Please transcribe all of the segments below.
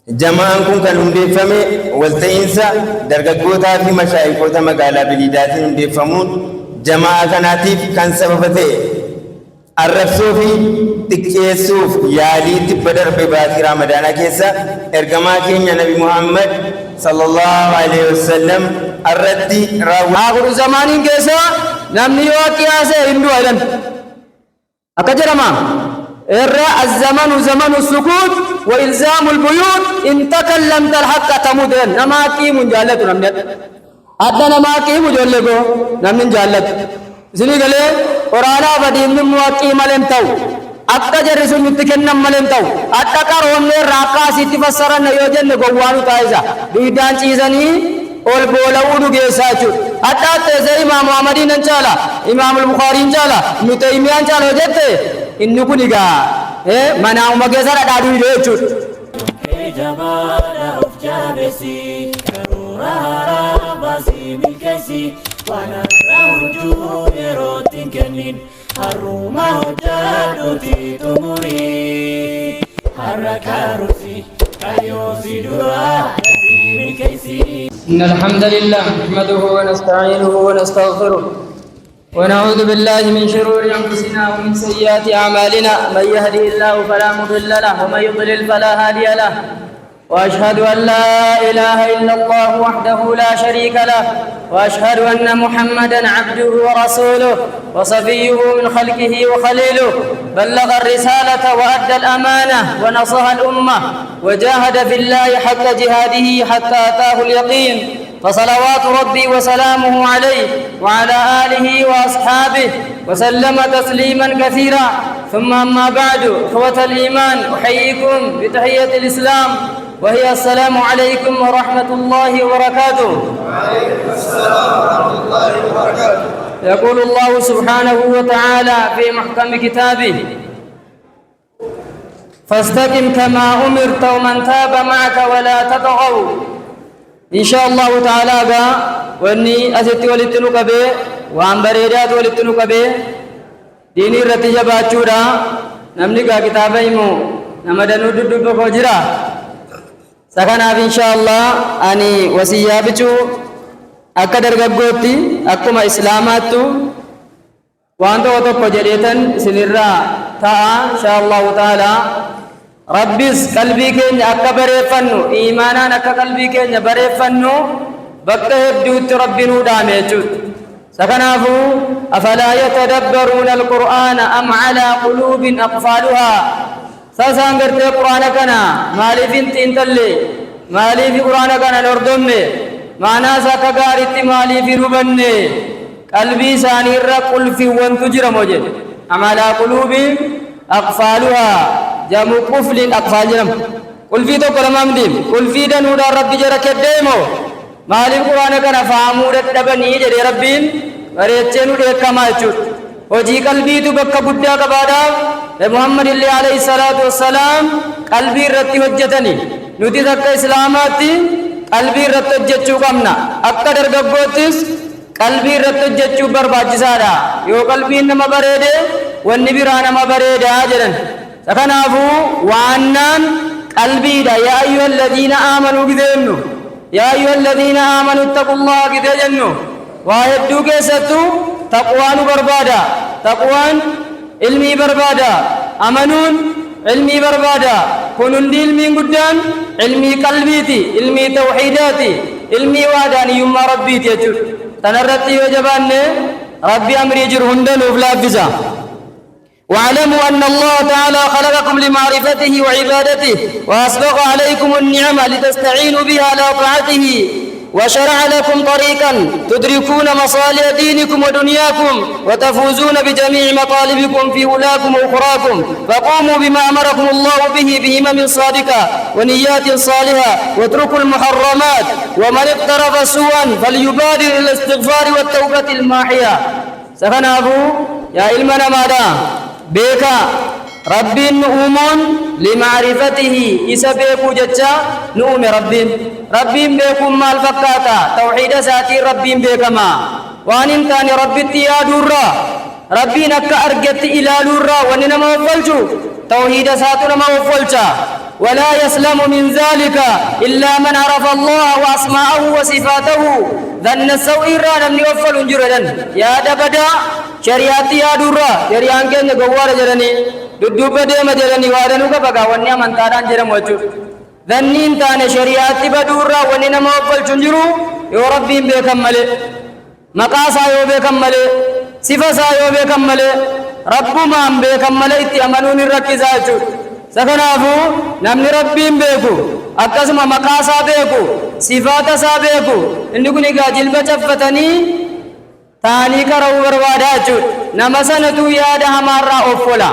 Jamaan kun kan hundeeffame walta'iinsa dargaggootaa fi mashaayikoota magaalaa Biliidaatiin hundeeffamuun jamaa kanaatiif kan sababa ta'e arrabsoo fi xiqqeessuuf yaalii tibba darbe baatii Ramadaanaa keessa ergamaa keenya Nabi Muhammad sallallahu alaihi wasallam irratti raawwatu zamaaniin keessa namni yoo qiyaase hindu aydan akka jedhama irra az-zamanu zamanu sukut wa ilzamu al-buyut in takallamta al-haqqa tamud nama qiimun jaalatu namni adda nama qiimu jollego namni jaalatu isini galee quraana badiin muwaqqi malen taw akka jarri sun nutti kennan malen taw adda qaroonne raaqaasitti fassaran yoo jenne gowwaanu taayisa duudaan ciisanii ol boola'uu geessaa jechuudha adda teessee imaam Muhammadiin an caala imaam al-Bukhaariin caala Ibnu Taymiyaan caala jette inni kun egaa manaa'uma keessa dhadhaaduu jechuudha. جمال أفجابسي كرورها باسي بالكسي وانا رجوع روت كنين الروما جادوتي تموري حركة روسي كيوسي درا بالكسي إن الحمد لله نحمده ونستعينه ونستغفره ونعوذ بالله من شرور أنفسنا ومن سيئات أعمالنا من يهده الله فلا مضل له ومن يضلل فلا هادي له وأشهد أن لا إله إلا الله وحده لا شريك له وأشهد أن محمدًا عبده ورسوله وصفيه من خلقه وخليله بلغ الرسالة وأدى الأمانة ونصح الأمة وجاهد في الله حق جهاده حتى أتاه اليقين فصلوات ربي وسلامه عليه وعلى آله وأصحابه وسلم تسليما كثيرا ثم أما بعد إخوة الإيمان أحييكم بتحية الإسلام وهي السلام عليكم ورحمة الله وبركاته. وعليكم السلام ورحمة الله وبركاته. يقول الله سبحانه وتعالى في محكم كتابه فاستقم كما أمرت ومن تاب معك ولا تطغوا إن شاء الله تعالى واني أزدت ولتنك به وعن بريدات ولتنك به ديني رتجة باتشورا نملك كتابيمو نمدنو ددو بكوجرا سكنا إن شاء الله أني وسيا بچو akka dargaggootti akkuma islaamaattu wanta tokko jedheetan isinirraa ta'a inshaallahu ta'ala rabbis qalbii keenya akka bareeffannu iimaanaan akka qalbii keenya bareeffannu bakka hedduutti rabbi nuu dhaame jechuudha sakanaafu afalaa yatadabbaruuna alqur'aana am calaa quluubin aqfaaluhaa saasaan gartee qur'aana kana maaliif hin xiinxalle maaliif qur'aana kana hin hordofne معنى سكارت مالي في ربني قلبي ساني الرقل في وانتجر موجد أم على قلوب أقفالها جمع قفل أقفال جرم قل في تو كلام ديم قل في دنودا ربي جرك الديمو مالي القرآن كان فامورة دبني جري ربين وريتشنو ديك كما يجود وجي قلبي تو بك بوديا كبادا محمد الله عليه الصلاة والسلام قلبي رتي وجتني نودي ذاك إسلاماتي qalbii irratti hojjechuu qabna akka dargaggootis qalbii irratti hojjechuu barbaachisaadha yoo qalbiin nama bareede wanni biraa nama bareeda jedhan kanaafuu waannaan qalbiidha yaa ayyuhalladhiina aamanuu gideennu yaa ayyuhalladhiina aamanuu ittaqullaha gidee jennu waa hedduu keessattuu taqwaanu barbaada taqwaan ilmii barbaada amanuun علمي بربادا كن علمي قدام علمي قلبيتي علمي توحيداتي علمي واداني يوم ربيتي يجر تنرتي وجبان ربي أمري جر هندن وفلا فزا واعلموا أن الله تعالى خلقكم لمعرفته وعبادته وأسبغ عليكم النعمة لتستعينوا بها على طاعته وشرع لكم طريقا تدركون مصالح دينكم ودنياكم وتفوزون بجميع مطالبكم في أولاكم وأخراكم فقوموا بما أمركم الله به بهمم صادقة ونيات صالحة واتركوا المحرمات ومن اقترف سوءا فليبادر إلى الاستغفار والتوبة الماحية سخنافو يا علمنا ماذا بيكا رب نؤمن لمعرفته إسبيكو جتشا نؤمن رب بيكم مال فكاتا توحيد ساتي رب بيكما وان انتاني رب تيا دورا ربي نكا أرجت إلى دورا واننا ما وفلجو توحيد ساتنا ما وفلجا ولا يسلم من ذلك إلا من عرف الله وأسماءه وصفاته ذن السوء رانا من يوفل جردا يا دبدا شريعتي يا درا شريعان كن جوار جرني دودو بدي مجرني وادنو كبكا ونيا من تاران جرم وجو ذنين تان شريعتي بدورا ونينا موفل جنجرو يا ربي بكمل مقاسا يو بكمل صفاسا يو بكمل رب ما بكمل اتيامنون الركزاجو سكنافو نمني ربي بيكو أكاسم مقاسا بيكو صفاتا سا بيكو إني كوني جلبة شفتني تاني كرو برباداجو نمسنتو يادا همارا أوفولا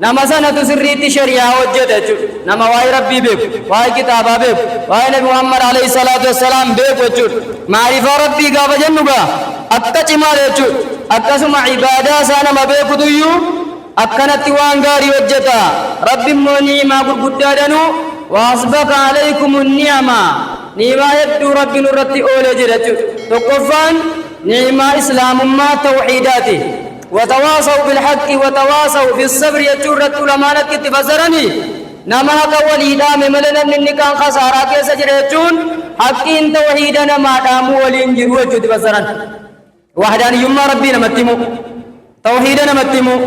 نمسنتو سريتي شريعة وجدتو نما واي ربي بيكو واي كتابا بيكو واي نبي محمد عليه الصلاة والسلام بيكو جو معرفة ربي قابا جنوبا أكتش ماليجو أكاسم عبادة سانا ما بيكو ديو أكنت وانغاري وجتا رب موني ما قدادنو وأسبق عليكم النعمة نعمة يدو رب نرتي أولي جرتو تقفان نعمة إسلام ما توحيداتي وتواصوا بالحق وتواصوا بالصبر يجرت لمانة كتفسرني نما قولي دام ملنا النكان خسارة كيس جرتون حقين توحيدنا ما داموا ولين جروة تفسرن وحداني يما ربنا متمو توحيدنا متمو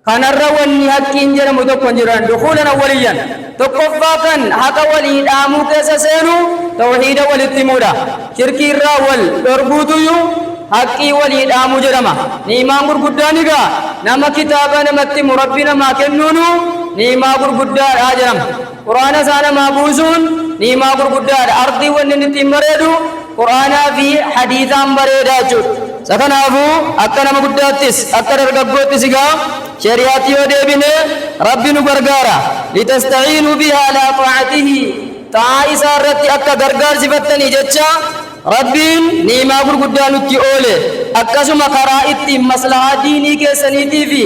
كان الرواني حقين جرمو تقوان جران دخولنا وليا تقفا كان حق ولي دامو كيس سينو توحيد ولتمودا شركي الراول اربوتو حقي ولي دامو جرما نيما غرغدانيغا نما كتابا نمتمو ربنا ما كنونو نيما غرغدا اجرم قرآن سانا ما بوزون نيما غرغدا ارضي وننتي مريدو قرآن في حديثا مريداجو سكنافو أكنا مقداتيس أكنا رقبوتيسيغا شريعتي وديبيني ربي نغرغارا لتستعينوا بها على طاعته طائسا رتي أكا غرغار سفتني جتشا ربين نيما غرغدانو تي أولي أكاسو مقرائتي مصلحة ديني كيسانيتي في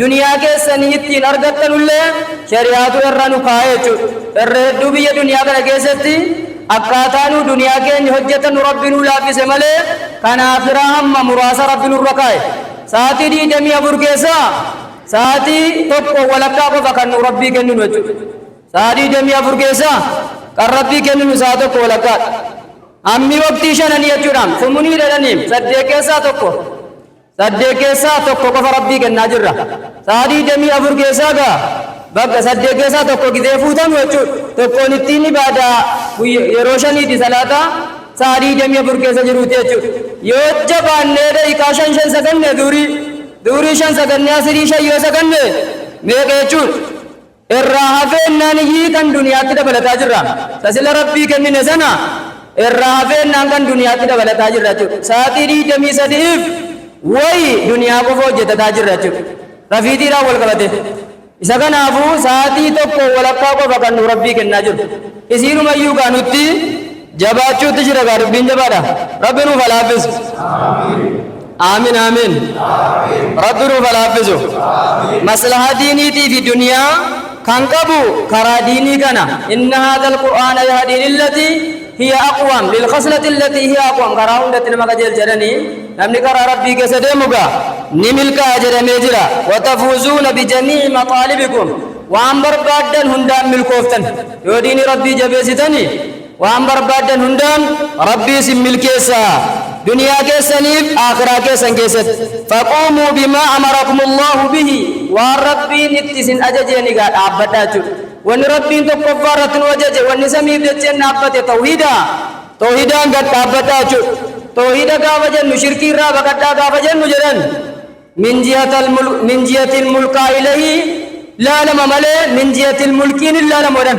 دنيا كيسانيتي نرغتن اللي شريعتو إرانو كايتو إردو بي دنيا كيساتي أكاتانو دنيا كين حجتن ربنا لا في سمله كان آخرهم مراس ربنا الركاي ساتي دي دمي أبور كيسا ساتي تبقى ولكاكو فكان ربي كنن وجو ساتي دمي أبور كيسا كان ربي كنن ساتو ولكات أمي وقتي شنن يجرام ثمني لنيم سدي كيسا تبقى كفر ربي كنن جرا ساتي دمي أبور كيسا كا bakka sadde keessa tokko gidee fuutamu jechuudha tokkoon ittiin ibaada yeroo shaniiti salaata sa'aatii jamii afur keessa jiruuti jechuudha yoo jabaannee daqiiqaa shan saganne durii shan saganne asirii shan yoo saganne meeqa jechuudha irraa hafeennaan iyyii kan duniyaatti dabalataa jirra tasila rabbii kennine sana irraa hafeennaan kan duniyaatti dabalataa jirra jechuudha sa'aatii jamii sadiif wayi duniyaa qofa hojjetataa jirra jechuudha rafiitiidhaan wal qabate isa kanaafu sa'aatii tokko walakkaa qofa kan nu rabbii kennaa jiru isiinumayyuu kaanutti jabaachuutti jira gaa dubbiin jabaadha rabbi nuuf alaaffisu aamin aamin rabbi nuuf alaaffisu maslahaa diiniitii fi duniyaa kan qabu karaa diinii kana inna haadha alqur'aana yahdii lillatii هي أقوم للخصلة التي هي أقوم كراهم دتنا ما كجيل جرني نمني كرا ربي كسدموكا نملك أجر ميجرا وتفوزون بجميع مطالبكم وأمبر بعدن هندام ملكوفتن يوديني ربي جبيستني وأمبر بعدن هندام ربي سم ملكيسا دنيا كيسنيف آخرة كيسن كيست فقوموا بما أمركم الله به والربي نتسن أججيني قال عبتاتو وان ربين تكفارة وجج وان سميب دجن نابت توحيدا قد تابتا جو توحيدا قابجن شركي را بقتا قابجن جرن من جهة الملك إليه لا لما ملي من جهة الملكين لا لمودن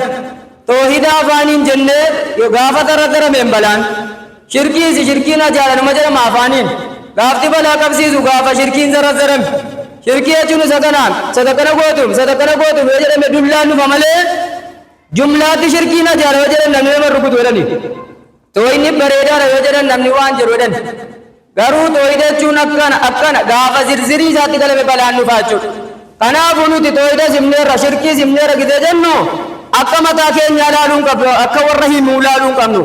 توحيدا فانين جنة يغافة ردر من بلان شركينا جالن مجرم آفانين غافت بلا قبسيزو غافة شركين زرم شركي أجنو صدقنا قوتم وجرى من دلان فمالي جملات شركينا جار وجرى نمني من ركض ولني تويني بريدا وجرى نمني وان جرودن غارو تويدا چون أكنا غافة زرزري ذاتي قلب بلان نفاچو كنا بنوتي تويدا زمنير شركي زمنير كده جنو أكما تاكين يالالون قبلو أكا ورهي مولالون قبلو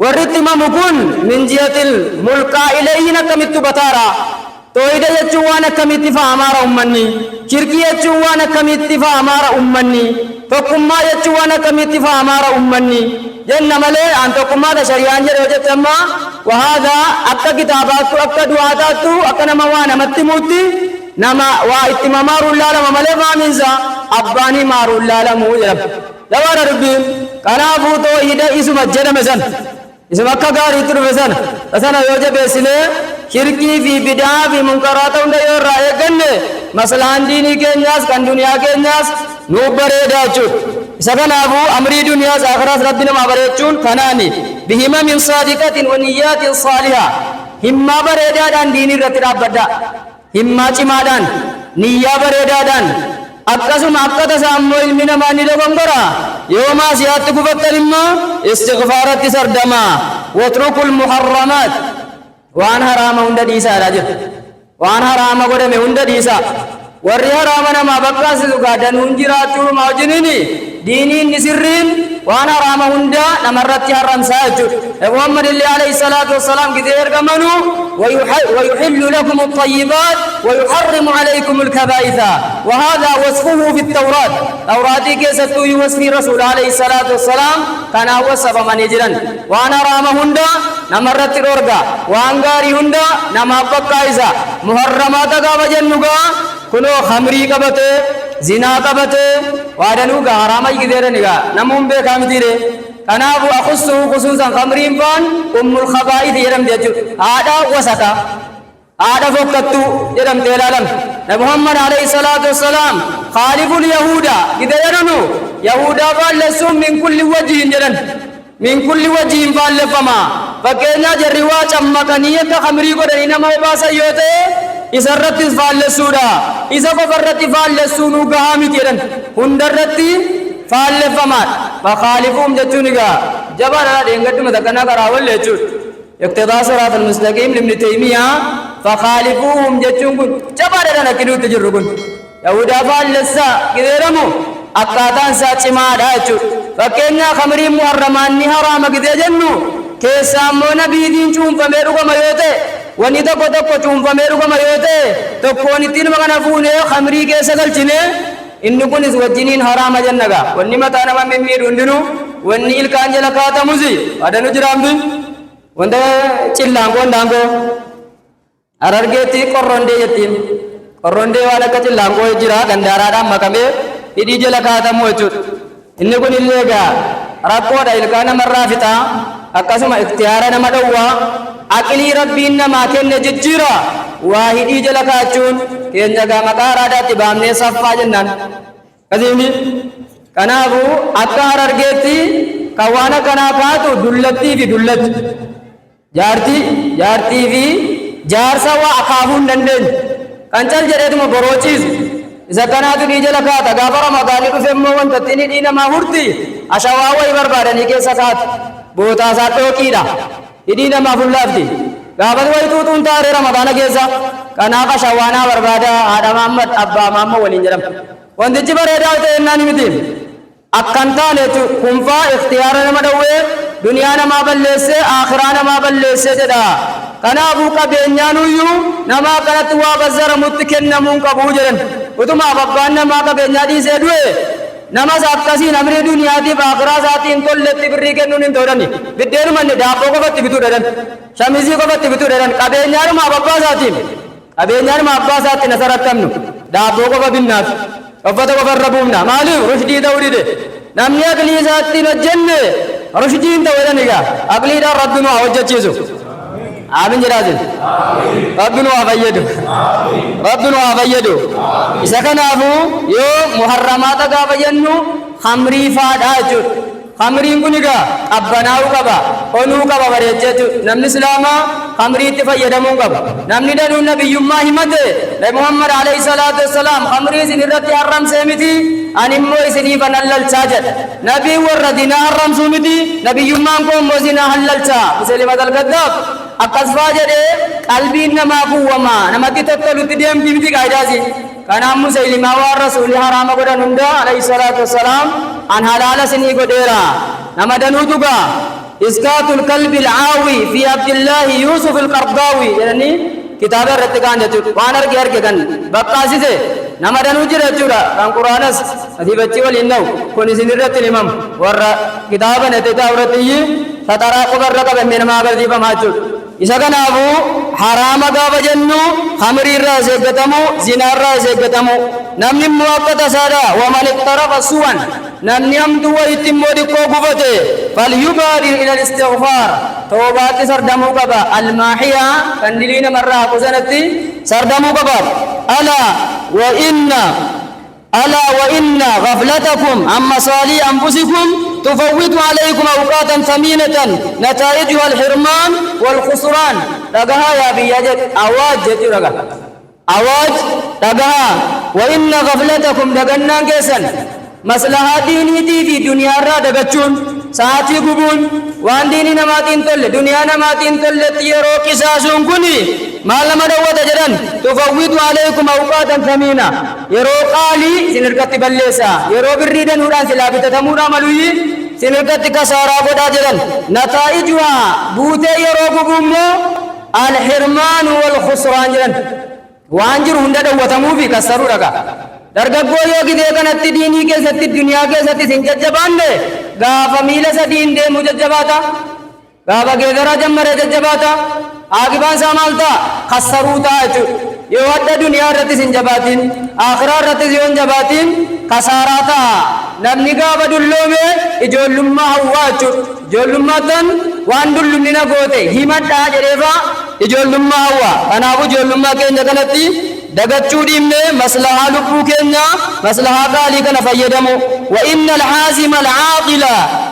ورتمم كن من جهة الملك إليه نكمت بطارا توحيد يجوانا كميت فامارا أمني شركي يجوانا كميت فامارا أمني tokkummaa jechuun waan akkamitti faamaara ummanni jenna malee an tokkummaa shari'aan jedhe hojjette amma wahaadaa akka kitaabaattu akka du'aataattu akka nama waa namatti muutti nama waa itti mamaaruun laalama malee maaminsa abbaanii maaruun laalamu jedhama dabaara dubbiin kanaafuu too hidha isuma jedhame san isuma akka gaariitti dhufe sana yoo jabeessinee shirkii fi bidaa fi munkaraata hunda yoo irraa eegganne maslahaan diinii keenyaas kan duniyaa keenyaas nuuf bareeda jechuudha isa kanaafuu amrii duniyaas akhiraas rabbi nama bareechuun kanaani bihimamin saadiqatin wa niyyaatin saalihaa himmaa bareedaadhaan diinii irratti dhaabbadha himmaa cimaadhaan niyyaa bareedaadhaan akkasuma akka tasaa ammoo ilmi namaa ni dogongora yoo maasiyaatti gufattan immoo istighfaaratti sardamaa watrukul muharramaat waan haraama hunda dhiisaadha jira waan haraama godhame hunda dhiisa warri haraama namaa bakkaasisu gaadanuun jiraachuu maajiniini diiniin ni sirriin waan haraama hunda namarratti haramsaa jechuudha Muhammad alayhi salatu wassalam gidee ergamanu ويحل لكم الطيبات ويحرم عليكم الكبائث وهذا وصفه في التوراة توراة كيست يوصف رسول عليه الصلاة والسلام كان وصف من يجرن وانا رام هندا نمرت رورغا وانغاري هندا نما بقايزا محرمات قام جنوغا كنو خمري قبته زنا قبته وادنوغا حرام يجدرنغا نمون بكامتيره كنابو أخصه خصوصا خمرين فان الخبائث يرم ديجو هذا وسطا هذا فوقتو يرم ديلالم محمد عليه الصلاة والسلام خالف اليهود كده يرنو يهودا فالسوم من كل وجه يرن من كل وجه فالفما فكينا جروا مكانية خمري قد إنما وباسا يوتي إذا رتي فالسودا إذا فبرتي فالسونو قهامي يرن هندرتي فالفما فخالفهم جتونيغا جبانا دينغت مدكنا كراول لچو اقتضاء صراط المستقيم لابن تيمية فخالفوهم جتون جبانا دنا كيدو تجرغون يهودا فالسا كيرمو اقاتان ساچما داچو فكنا خمري محرمان ني حرام كده جنو كيسامو نبي دين چون فميرو كميوته وني تکو تکو چون فميرو كميوته تکوني تين مغنا فونه خمري كيسا گلچنه inni kunis wajjiniin haraama jennaga wanni mataa nama mimmiidhu hundinuu wanni ilkaan jala kaatamusi adanu jiraamti wanta cillaangoo ndaangoo Harargeetti qorrondee jettiin qorrondee waan akka cillaangoo jira gandaaraadhaan makamee hidhii jala kaatamu jechuudha inni kun illee egaa rakkoodha ilkaan namarraa fixaa akkasuma ikhtiyaara nama dhowwaa aqlii rabbiin namaa kenne jijjiira waa hidhii jala kaachuun keenya gaa maqaa araadaatti baamnee saffaa jennaan kasiimni kanaafu akka Harargeetti kan waan akkanaa kaatu dullattii fi dullatti jaartii fi jaarsa waa akaafuu hin dandeenye kan cal jedheetuma boroochiisu isa kanaatu hidhii jala kaata gaafa ramadaanni dhufe immoo wanta ittiin hidhii namaa hurti ashawaa wayii barbaadanii keessa kaatu bootaasaa dhooqiidha hidhii namaa fullaafti gaafa wayituutuun taaree ramadaana keessa kanaaf ashawaanaa barbaada haadha Muhammad abbaa Muhammad waliin jedhama wantichi bareedaa ta'e innaan miti akkan taane kunfaa ikhtiyaara nama dhowwee duniyaa namaa balleessee akhiraa namaa balleessee jedha kanaafuu qabeenyaanuyyuu nama akkanatti waa bazzaramutti kennamuun qabuu jedhan utumaa abbaan namaa qabeenyaa dhiisee du'e namas akkasiin amrii duniyaatiif akhiraa isaatiin tolletti birrii kennuun hin ta'udhani biddeenumanni daabboo qofatti bituu dhadhan shamizii qofatti bituu dhadhan qabeenyaanuma abbaa isaatiin qabeenyaanuma abbaa isaatti nasarattamnu daabboo qofa binnaaf uffata qofa irra buufna maaliif rushdii ta'uu dide namni aqlii isaattiin hojjenne rushdiin ta'uu jedhanigaa aqliidhaan rabbi nu haa hojjechiisu آمين جرازين ربنا وافيدو ربنا وافيدو إذا كان أبو يوم محرمات قابا جنو خمري فاد آجو خمرين كنيكا أبناو قابا قنو قابا بريجتو نمن إسلاما خمري تفيدمون قابا نمن دانو نبي يما همته محمد عليه الصلاة والسلام خمري سنرتي حرم سيمتي أنمو إسني فنالل ساجد نبي وردنا حرم سومتي نبي يما قوم وزنا حلل سا مسلمة القداب akkasfaa jedhee qalbiin namaa buuwwamaa namatti tottolutti deemti miti qaayidaasi kanaaf muslimaa waan rasuulli haraama godhan hunda alayhi salaatu wassalaam an halaala sinii godheera nama danuutu gaa iskaatul kalbi alcaawi fi abdillaahi yuusuf alqardaawi jedhanii kitaaba irratti kaan jechuudha waan arge kan bakkaasise nama danuu jira jechuudha kan quraanas asii bachii waliin na'u kun isin irratti himam warra kitaaba netetaa irratti fataraa qofarra qabamee nama agarsiifamaa jechuudha isa kanaafuu haraama gaafa jennu khamrii irraa eeggatamu zinaa irraa eeggatamu namni immoo akka tasaadha waman iqtarafa suwan namni hamtuu wayitti immoo dhiqqoo gufate falyubaadir ila istighfaar toobaatti sardamuu qaba almaahiyaa kan dilii namarraa kusanatti sardamuu qaba ألا وإن غفلتكم عن مصالح أنفسكم تفوت عليكم أوقاتا ثمينة نتائجها الحرمان والخسران رجها يا بيجت أواج رجها أواج رجها وإن غفلتكم دجنا جسا مصلحة ديني في دنيا رادجتون ساعتي قبول وان ديني نماتين تل دنيا نماتين تل تيرو كساسون كني ما لما دوت جران تفوت عليكم أوقاتا ثمينة يرو قالي سنركت بلسا يرو بريدن هران سلابت تمورا ملوي سنركت كسارا بدا جران نتائجها بوتي يرو قبومو الحرمان والخسران جران وانجر هندا دوتمو في كسرو رقا dargaggoo yoo gidee kanatti diinii keessatti duniyaa keessatti sin jajjabaanne gaafa miila sadiin deemu jajjabaata gaafa geedara jammare jajjabaata aakibaan isaa maal ta'a kassaruu ta'a jechuudha yoo adda duniyaa irratti sin jabaatiin akhiraa irratti yoo hin jabaatiin kasaaraa ta'a namni gaafa dulloome ijoollummaa hawwaa jechuudha ijoollummaatan waan dullumni na goote himadhaa jedheefa ijoollummaa hawwaa kanaafuu ijoollummaa keenya kanatti دغچو ديمنه مصلحه لبو كينيا مصلحه قالي كن فيدمو وان الحازم العاقل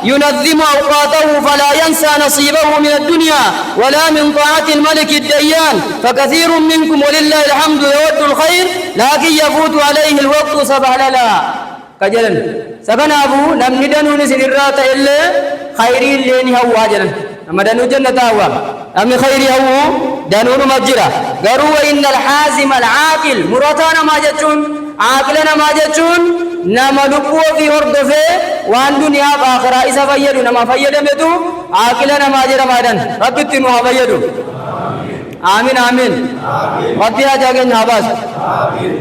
ينظم اوقاته فلا ينسى نصيبه من الدنيا ولا من طاعه الملك الديان فكثير منكم ولله الحمد يود الخير لكن يفوت عليه الوقت سبحللا كجلن سبنا ابو لم ندنون سرات الا خيري لين هو اجرن مدنو جنة هو أمي خيري هو دانون مجرى قالوا إن الحازم العاقل مرتانا ما جتون عاقلنا ما جتون نما لقوا في هردفه وان دنيا بآخرة إسا فيدو نما فيدو مدو عاقلنا ما جرى مادن رب التنوها فيدو آمين آمين ربي أجاقين ناباس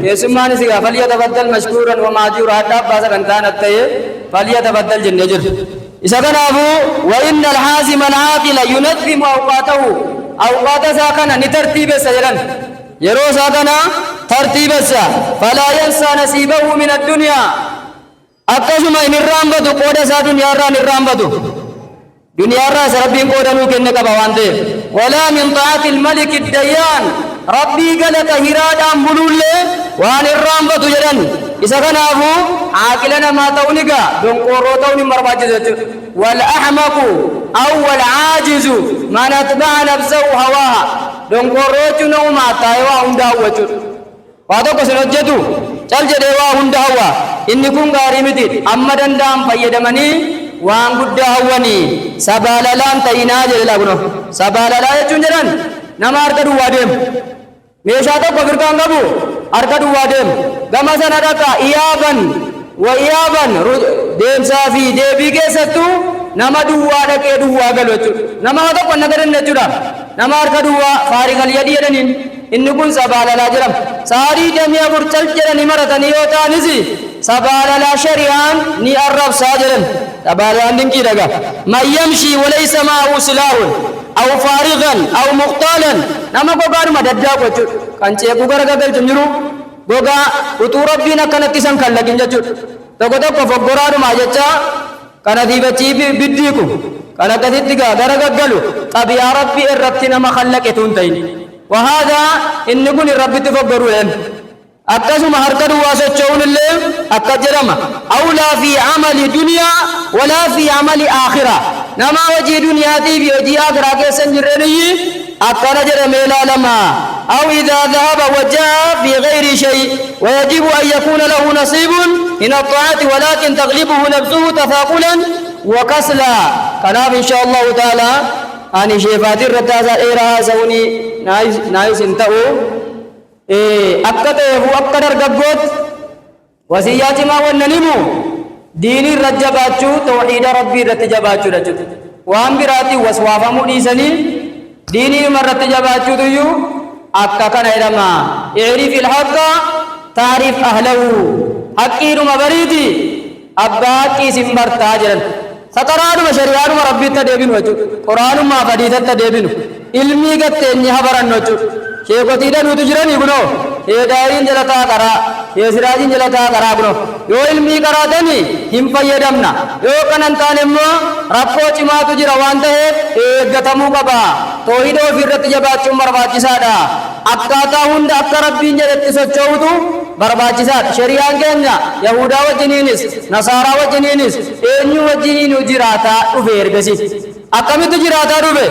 يسمعني سيغا فليتفضل مشكورا ومعجورا حتى باسا كنتان التيه فليتفضل جنجر إذا كان أبو وإن الحازم العاقل ينظم أوقاته أوقات ساكنا نترتيب سجلا يرو ساكنا ترتيب سا فلا ينسى نصيبه من الدنيا أكشم إن الرامبة قود سا دنيا را نرامبة دنيا را سربين قودنو كنك بوانده ولا من طاعة الملك الديان ربي قالت هرادا بلول وان الرامبة جلن إذا كان أبو عاقلنا ما تونيكا دون قورو توني مرباجزة والأحمق أو العاجز ما نتبع نفسه هواها دون قورو تنو ما تايوا هنداوة واتو كسنجدو چل جدوا هنداوة إني كون غارمتي أما دندام فيدمني وان قد هواني سبالالان تينا جلال أبنو سبالالان يجنجران نما أركدوا وادم ميشاتو بفرقان قبو أركدوا وادم gama sana dhaka iyaaban deemsaa fi deebii keessattuu nama duwwaa dhaqee duwwaa galu jechuudha nama tokko nagadan jechuudha nama harka duwwaa faarigal yadii jedhaniin inni kun sabaalalaa jedhama saarii damee afur cal jedhanii maratanii yoo ta'anis sabaalalaa shari'aan ni arrabsaa jedhan sabaalaan dinqii dhaga man yamshii walaysa ma'ahu silaahun aw faarigan aw muqtaalan nama gogaadhuma daddaaqu jechuudha kan ceekuu garagagalchu jiru goga utuu rabbiin akkanatti san kallaqin jechuudha tokko tokko foggoraadhuma jecha kana diibachii biddiiku kana akkasitti gara gaggalu xabiyaa rabbii irratti nama kallaqe tun ta'in wahaada inni kun rabbitti foggoruudhaan akkasuma harka duwwaa socho'uun illee akka jedhama awlaa fi amali duniyaa walaa fi amali aakhiraa nama hojii duniyaatii fi hojii aakhiraa keessa hin jirreeniyyi akkana jedhamee ilaalama أو إذا ذهب وجاء في غير شيء ويجب أن يكون له نصيب من الطاعة ولكن تغلبه نفسه تثاقلا وكسلا كلام إن شاء الله تعالى أن شيفات الرتازة إيرها سوني نايس انتهو أكده أكدر قبوت وسيات ما وننمو ديني الرجباتشو توحيد ربي الرتجباتشو رجب وان براتي وسوافا مؤنيسني ديني مرتجباتشو ديو akka kana jedhama i'rif ilhaqa تعرف أهله حقير مبريدي أباكي سمبر تاجرا ستران وشريان وربي تدبين وجو قرآن ما فديثة تدبين علمي قد تنهي خبرا نوجو شيخوتي دنو تجرني بنو هداين جلتا کرا يسراجين جلتا کرا بنو يو علمي کرا دني هم فيدمنا يو کننتان امو ربو چما تجر وانته اگتمو قبا توحيدو فرت جبات چمر باچسادا akkaataa hunda akka rabbiin jedhetti socho'utu barbaachisaadha. Shari'aan keenya Yahudaa wajjiniinis Nasaaraa wajjiniinis eenyu wajjiniin jiraataa dhufe ergasiis. Akkamitti jiraataa dhufe?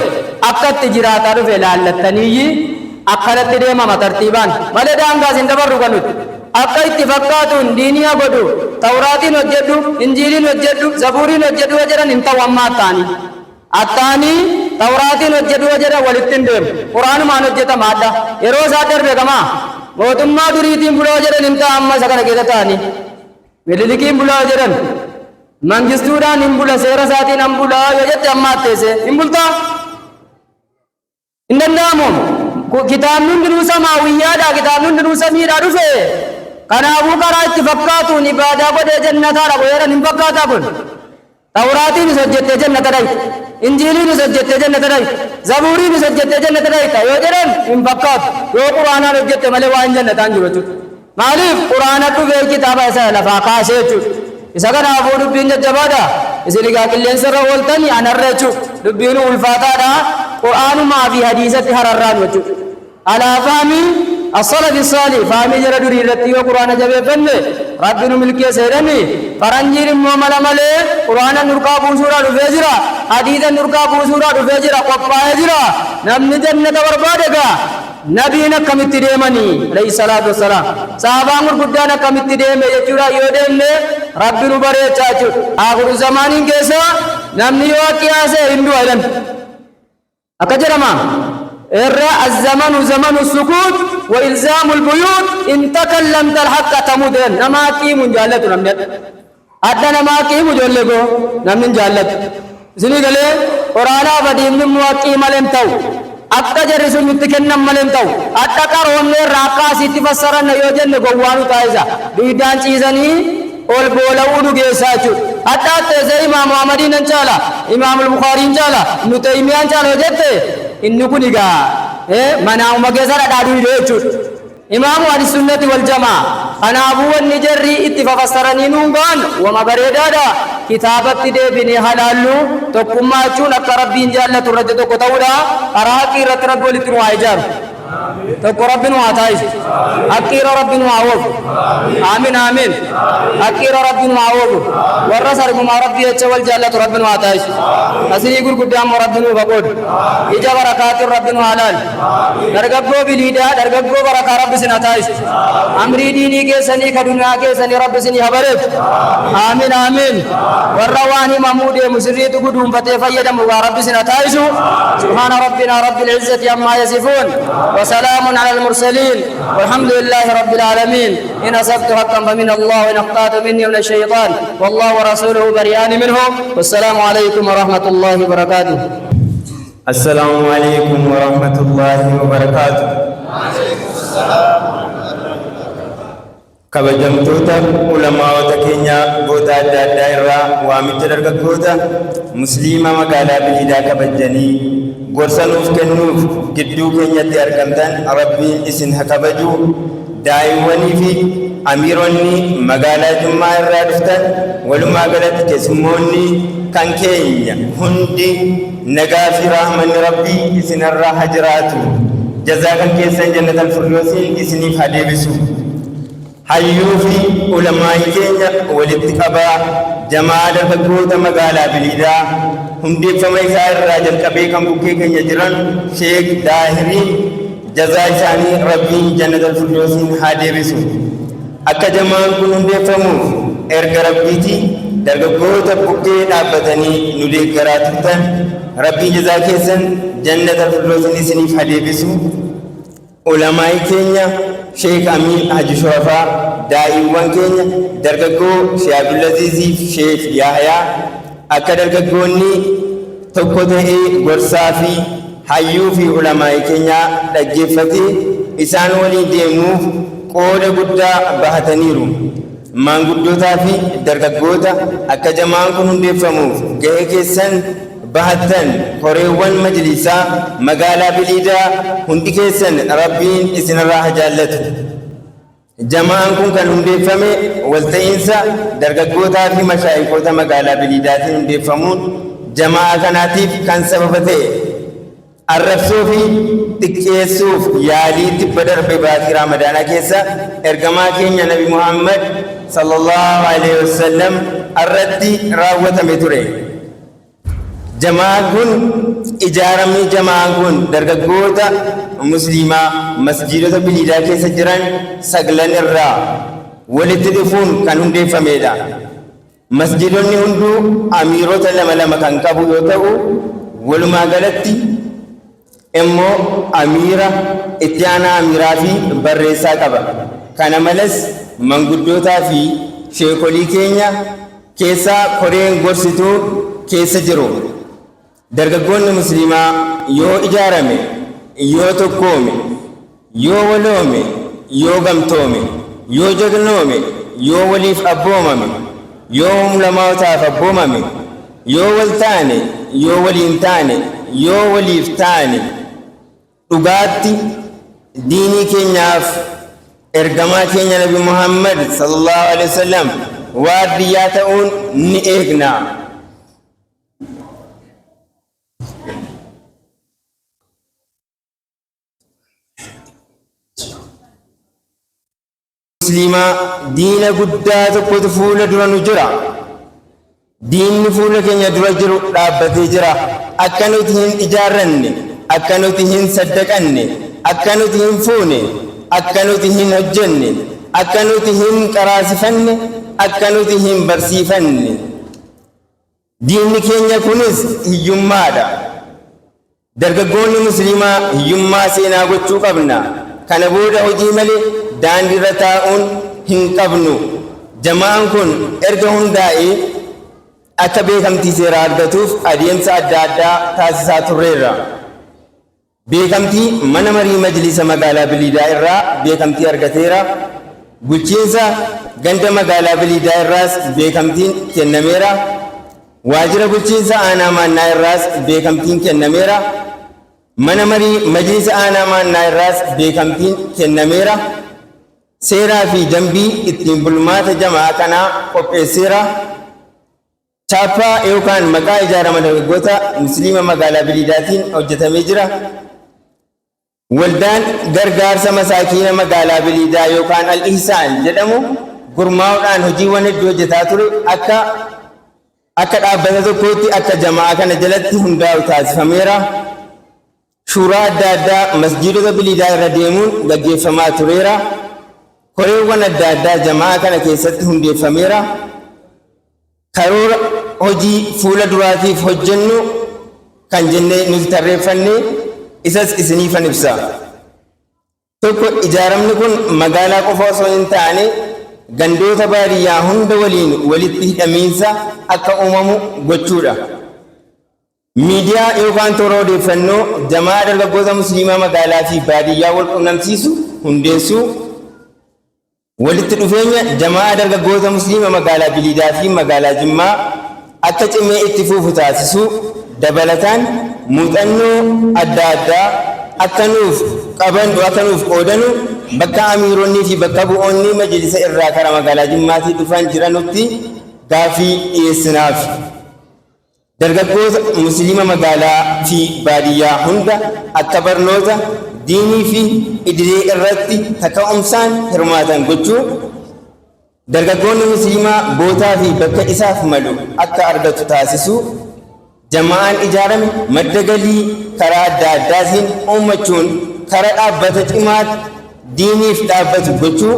Akkatti jiraataa dhufe laallattaniiyyi akkanatti deemama tartiibaan malee daangaas hin dabarru kanutti. Akka itti fakkaatuun diiniyaa godhu Tawraatiin hojjedhu, Injiiliin hojjedhu, Zabuuriin hojjedhu jedhan hin ta'u amma attaanii. Attaanii Tawraatiin hojjedhu jedhan walitti hin deemu. Quraanumaan hojjetama adda. Yeroo isaa darbe gamaa mootummaa duriitiin buloo jedhan hin ta'a amma isa kana keessa ta'anii. Minilikiin buloo jedhan mangistuudhaan hin bula seera isaatiin hin bula yoo jette amma atteesse hin bultaa. Hin danda'amu. Kitaabni hundinuu samaawiyyaadha. Kitaabni hundinuu samiidhaa dhufe. Kanaafuu karaa itti fakkaatuun ibaadaa godhee jannataadha godheedhaan hin fakkaataa kun. Tawraatiin is hojjettee jannata dhayta. Injiiliin is hojjettee jannata dhayta. Zabuuriin is hojjettee jannata dhayta yoo jedhan hin fakkaatu. Yoo quraanaan hojjette malee waan jannataan jiru jechuudha. Maaliif quraana dhufee kitaaba isaa lafaa kaasee jechuudha. Isa kanaafuu dubbiin jajjabaadha. Isin egaa qilleensarra ooltanii anarra jechuudha. Dubbiin ulfaataadha. Quraanumaa fi hadiisatti hararraan jechuudha. Alaafaami as-salafi salih faami jara durii irratti yoo quraana jabeeffanne rabbiin milkee seedanii faranjiin immoo mala malee quraana nurkaa buusuudhaa dhufee jira. Hadiisa nurkaa buusuudhaa dhufee jira. Qophaa'ee jira. Namni jannata barbaade gaa nabiin akkamitti deemanii alayhi salaatu wassalaam sahabaan gurguddaan akkamitti deeme jechuudha. Yoo deemne rabbi nu bareechaa jechuudha. Aaxiru zamaaniin keessa namni yoo qiyaasee hin du'a jedhan akka jedhama. إرى الزمن زمن السكوت وإلزام البيوت إن تكلمت الحق تمدن نما كيم جالت نمنت أدنى نما كيم جلبو نمن جالت زني قال قرانا بديم نمواكي ملم تو أكتر رسول متكلم ملم تو أتكر ونر راكاسي تفسرن يوجن نقوانو تايزا بيدان چیزنی اور بولو گیساچو حتی تیسے امام محمدین انچالا امام البخاری انچالا ابن تیمیہ انچالا ہو جاتے إنه كنيجا منا ومجازر دارو يلوچ إمام أهل السنة والجماعة أنا أبو النجري اتفاق سرني نونغان وما بريدادا كتابة تدي بني حلالو تقوم ما تشون أقرب بين جالة تردد كتورا أراكي رترد ولتنو عجار تقو ربنا وعطايش أكير ربنا وعوض آمين آمين أكير ربنا وعوض والرسل كما ربي يتشوال جالة ربنا وعطايش أسير يقول قدام ربنا وبقود إجا بركات ربنا وعلال درقبو بليدا درقبو بركة رب سنتايش أمري ديني كيساني كدنيا كيساني رب سني حبرت آمين آمين والرواني محمود مسريت قدوم فتفا يدم ورب سنتايش سبحان ربنا رب العزة عما يصفون وسلام على المرسلين والحمد لله رب العالمين. إن أصبت حقا فمن الله وإن أخطأت مني من الشيطان والله ورسوله بريان منه. والسلام عليكم ورحمة الله وبركاته. السلام عليكم ورحمة الله وبركاته. kabajamtoota ulamaawota keenya goota adda addaa irraa waamicha dargaggoota musliima magaalaa Bilidaa kabajanii gorsa nuuf kennuuf gidduu keenyatti argamtan rabbiin isin haa kabaju. Daa'imwanii fi amiironni magaalaa Jimmaa irraa dhuftan walumaa galatti keessummoonni kan keenya hundi nagaa fi rahmanni rabbii isinirraa haa jiraatu. Jazaa kan keessan jannatal firdoosiin isiniif haa deebisu. Hayyuu fi ulamaa'ii keenya walitti qabaa jamaa dargaggoota magaalaa Bilidaa hundeeffama isaa irraa jalqabee kan bukkee keenya jiran Sheek Daahiriin jazaa isaanii rabbiin jannatal firdoosiin haa deebisu. Akka jamaan kun hundeeffamuuf erga rabbiitii dargaggoota bukkee dhaabbatanii nu deeggaraa turtan rabbiin jazaa keessan jannatal firdoosiin isiniif haa deebisu. Ulamaa'ii keenya Sheek Amin Haji Shurafaa, daa'imman keenya dargaggoo Sheek Abdulaziizii fi Sheek Yahyaa akka dargaggoonni tokko ta'ee gorsaa fi hayyuu fi ulamaa'ii keenya dhaggeeffatee isaan waliin deemuuf qooda guddaa bahataniiru. Maanguddootaa fi dargaggoota akka jamaan kun hundeeffamuuf gahee keessan bahattan koreewwan majlisaa magaalaa Biliidaa hundi keessan Rabbiin isinirraa haa jaallatu. Jamaan kun kan hundeeffame walta'iinsa dargaggootaa fi mashaayikoota magaalaa Biliidaatiin hundeeffamuun jamaa kanaatiif kan sababa ta'e arrabsoo fi xiqqeessuuf yaalii tibba darbe baatii Ramadaanaa keessa ergamaa keenya Nabi Muhammad sallallahu alaihi wasallam irratti raawwatame ture. Jamaan kun ijaaramni jamaan kun dargaggoota musliimaa masjiidota Biliidaa keessa jiran saglan irraa walitti dhufuun kan hundeeffamedha. Masjiidonni hunduu amiirota lama lama kan qabu yoo ta'u, walumaa galatti immoo amiira, itti aanaa amiiraa fi barreessaa qaba. Kana malees manguddootaa fi sheekolii keenya keessaa koreen gorsituu keessa jiru. Dargaggoonni musliimaa yoo ijaarame, yoo tokkoome, yoo waloome, yoo gamtoome, yoo jagnoome, yoo waliif abboomame, yoo ulamaawotaaf abboomame, yoo wal taane, yoo waliin taane, yoo waliif taane dhugaatti diinii keenyaaf ergamaa keenya Nabi Muhammad sallallahu alaihi wasallam waardiyyaa ta'uun ni eegna. Musliimaa diina guddaa tokkotu fuula dura nu jira. Diinni fuula keenya dura jiru dhaabbatee jira. Akka nuti hin ijaarranne, akka nuti hin saddaqanne, akka nuti hin fuune, akka nuti hin hojjenne, akka nuti hin qaraasifanne, akka nuti hin barsiifanne. Diinni keenya kunis hiyyummaadha. Dargaggoonni musliimaa hiyyummaa seenaa gochuu qabna. Kana booda hojii malee daandii irra taa'uun hin qabnu. Jamaan kun erga hundaa'ee akka beekamtii seeraa argatuuf adeemsa adda addaa taasisaa turreerra. Beekamtii mana marii majlisa magaalaa Biliidaa irraa beekamtii argateera. Bulchiinsa ganda magaalaa Biliidaa irraas beekamtiin kennameera. Waajjira bulchiinsa aanaa maannaa irraas beekamtiin kennameera. Mana marii majlisa aanaa maannaa irraas beekamtiin kennameera. Seeraa fi dambii ittiin bulmaata jamaa kanaa qopheesseera. Chaappaa yookaan maqaa ijaarama dargaggoota musliima magaalaa Biliidaatiin hojjetamee jira. Waldaan gargaarsa masaakiina magaalaa Biliidaa yookaan Al-Ihsaan jedhamu gurmaa'uudhaan hojiiwwan hedduu hojjetaa ture. Akka dhaabbata tokkootti akka jamaa kana jalatti hundaa'u taasifameera. Shuuraa adda addaa masjiidota Biliidaa irra deemuun gaggeeffamaa tureera. Koreewwan adda addaa jamaa kana keessatti hundeeffameera. Karoora hojii fuula duraatiif hojjennu kan jennee nuti tarreeffanne isas isiniifan ibsa. Tokko, ijaaramni kun magaalaa qofa osoo hin taane gandoota baadiyyaa hunda waliin walitti hidhamiinsa akka uumamu gochuudha. Miidiyaa yookaan toora odeeffannoo jamaa dargaggoota musliimaa magaalaa fi baadiyyaa wal quunnamsiisu hundeessuu. Walitti dhufeenya jamaa dargaggoota musliima magaalaa Biliidaa fi magaalaa Jimmaa akka cimee itti fufu taasisuu. Dabalataan muuxannoo adda addaa akka nuuf qoodanu bakka amiironnii fi bakka bu'oonni majlisa irraa karaa magaalaa Jimmaatii dhufan jiranutti gaafii dhiyeessinaaf. Dargaggoota musliima magaalaa fi baadiyyaa hunda akka barnoota diinii fi idilee irratti kaka'umsaan hirmaatan gochuu. Dargaggoonni musliimaa bootaa fi bakka isaaf malu akka argatu taasisuu. Jamaan ijaarame madda galii karaa adda addaatiin uummachuun karaa dhaabbata cimaatti diiniif dhaabbatu gochuu.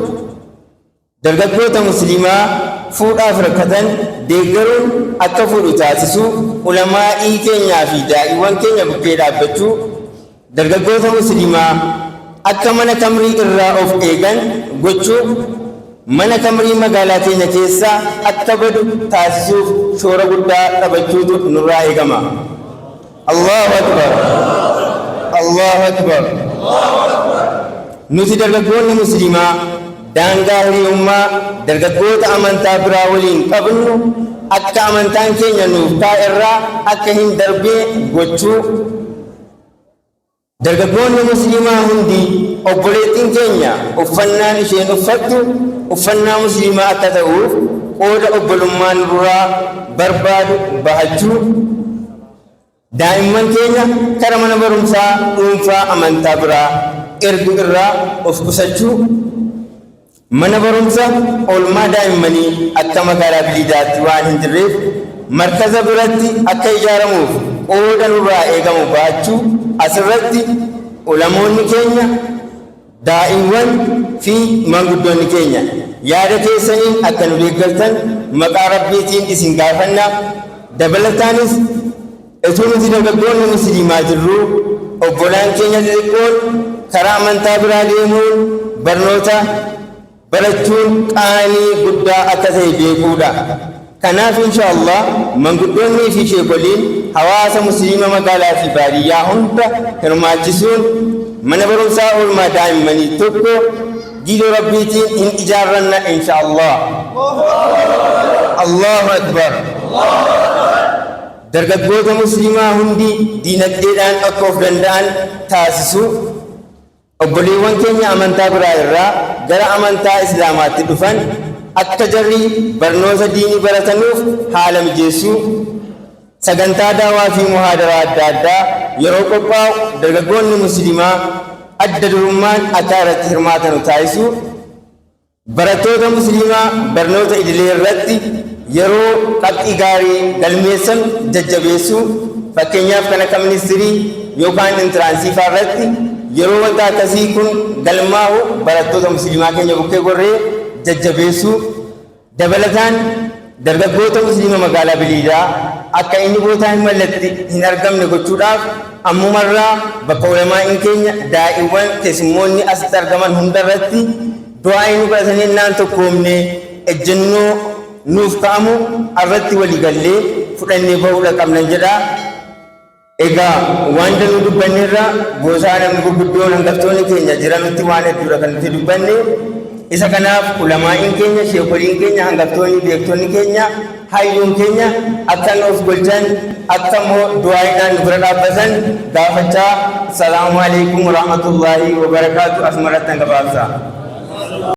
Dargaggoota musliimaa fuudhaaf rakkatan deeggaruun akka fuudhu taasisuu. Ulamaa'ii keenyaa fi daa'iiwwan keenya bukkee dhaabbachuu. Dargaggoota musliimaa akka mana kamrii irraa of eegan gochuu. Mana kamrii magaalaa keenya keessaa akka badu taasisuuf shoora guddaa taphachuutu nurraa eegama. Allahu akbar. Allahu akbar. Nuti dargaggoonni musliimaa daangaa hiriyummaa dargaggoota amantaa biraa waliin qabnu akka amantaan keenya nuuf taa'e irraa akka hin darbee gochuu, dargaggoonni musliimaa hundi obboleettiin keenya uffannaan isheen uffattu uffannaa musliimaa akka ta'uuf qooda obbolummaan duraa barbaadu bahachuu, daa'imman keenya kara mana barumsaa dhuunfaa amantaa biraa ergu irraa of qusachuu, mana barumsa oolmaa daa'immanii akka magaalaa Bilidaatti waan hin jirreef markaza biratti akka ijaaramuuf qooda nurraa eegamu bahachuu. Asirratti ulamoonni keenya, daa'imman fi manguddoonni keenya yaada keessaniin akka nu deeggartan maqaa rabbiitiin isin gaafanna. Dabalataanis utuu nuti dargaggoonni musliimaa jirru obbolaan keenya xixiqqoon karaa amantaa biraa deemuun barnoota barachuun qaanii guddaa akka ta'e beekuudha. Kanaaf inshaallah manguddoonnii fi sheekoliin hawaasa musliima magaalaa fi baadiyyaa hunda hirmaachisuun mana barumsaa oolmaa daa'immanii tokko diinoo rabbiitiin hin ijaarranna inshaallah. Allahu akbar. Dargaggoota musliimaa hundi diinagdeedhaan akka of danda'an taasisu. Obboleewwan keenya amantaa biraa irraa gara amantaa islaamaatti dhufan akka jarri barnoota diinii baratanuuf haala mijeessuu, sagantaa daawaa fi muhaadaraa adda addaa yeroo qophaa'u dargaggoonni musliimaa adda durummaan akka irratti hirmaatanu taasisuu, barattoota musliimaa barnoota idilee irratti yeroo qabxii gaarii galmeessan jajjabeessuu, fakkeenyaaf kan akka ministirii yookaan intiraansii fa'aa irratti yeroo wanta akkasii kun galmaa'u barattoota musliimaa keenya bukkee gorree jajjabeessuu. Dabalataan dargaggoota musliima magaalaa Bilidaa akka inni bootaa hin malatti hin argamne gochuudhaaf ammumarraa bakka ulamaa'in keenya daa'imman keessummoonni asitti argaman hundarratti du'aa inni godhatanii naan tokkoomne ejjennoo nuuf ka'amu irratti waliigallee fudhannee bahuudha qabnan jedha. Egaa waan danuu dubbanneerra boosaa namni gurguddoon hangaftoonni keenya jiranutti waan hedduudha kan nuti dubbanne. Isa kanaaf ulamaa'in keenya, sheekoliin keenya, hangaftoonni beektonni keenya, hayyuun keenya akka nuuf golchan akka immoo du'aaidhaan nu bira dhaabbatan gaafachaa. Salaamu alaikum warahmatullaahi wabarakaatu. Asumarratti gabaabsa.